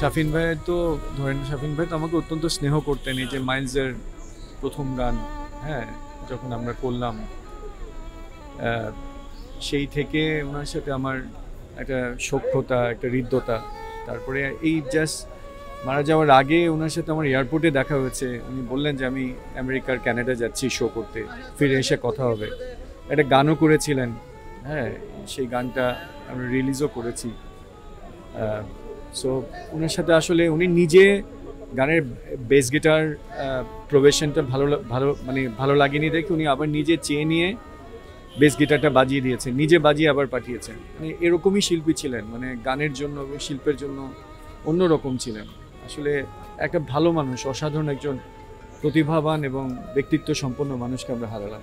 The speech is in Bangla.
শাফিন ভাইয়ের তো ধরেন, শাফিন ভাই তো আমাকে অত্যন্ত স্নেহ করতেন। এই যে মাইলসের প্রথম গান, হ্যাঁ, যখন আমরা করলাম, আহ, সেই থেকে ওনার সাথে আমার একটা সখ্যতা, একটা হৃদ্যতা। তারপরে এই জাস্ট মারা যাওয়ার আগে ওনার সাথে আমার এয়ারপোর্টে দেখা হয়েছে। উনি বললেন যে আমি আমেরিকার ক্যানাডা যাচ্ছি শো করতে, ফিরে এসে কথা হবে। একটা গানও করেছিলেন, হ্যাঁ, সেই গানটা আমরা রিলিজও করেছি। সো ওনার সাথে আসলে উনি নিজে গানের বেস গিটার প্রোভেশনটা ভালো লাগেনি দেখে উনি আবার নিজে চেয়ে নিয়ে বেস গিটারটা বাজিয়ে দিয়েছেন, নিজে বাজিয়ে আবার পাঠিয়েছেন। মানে এরকমই শিল্পী ছিলেন, মানে গানের জন্য এবং শিল্পের জন্য অন্যরকম ছিলেন। আসলে একটা ভালো মানুষ, অসাধারণ একজন প্রতিভাবান এবং ব্যক্তিত্ব সম্পন্ন মানুষকে আমরা হারালাম।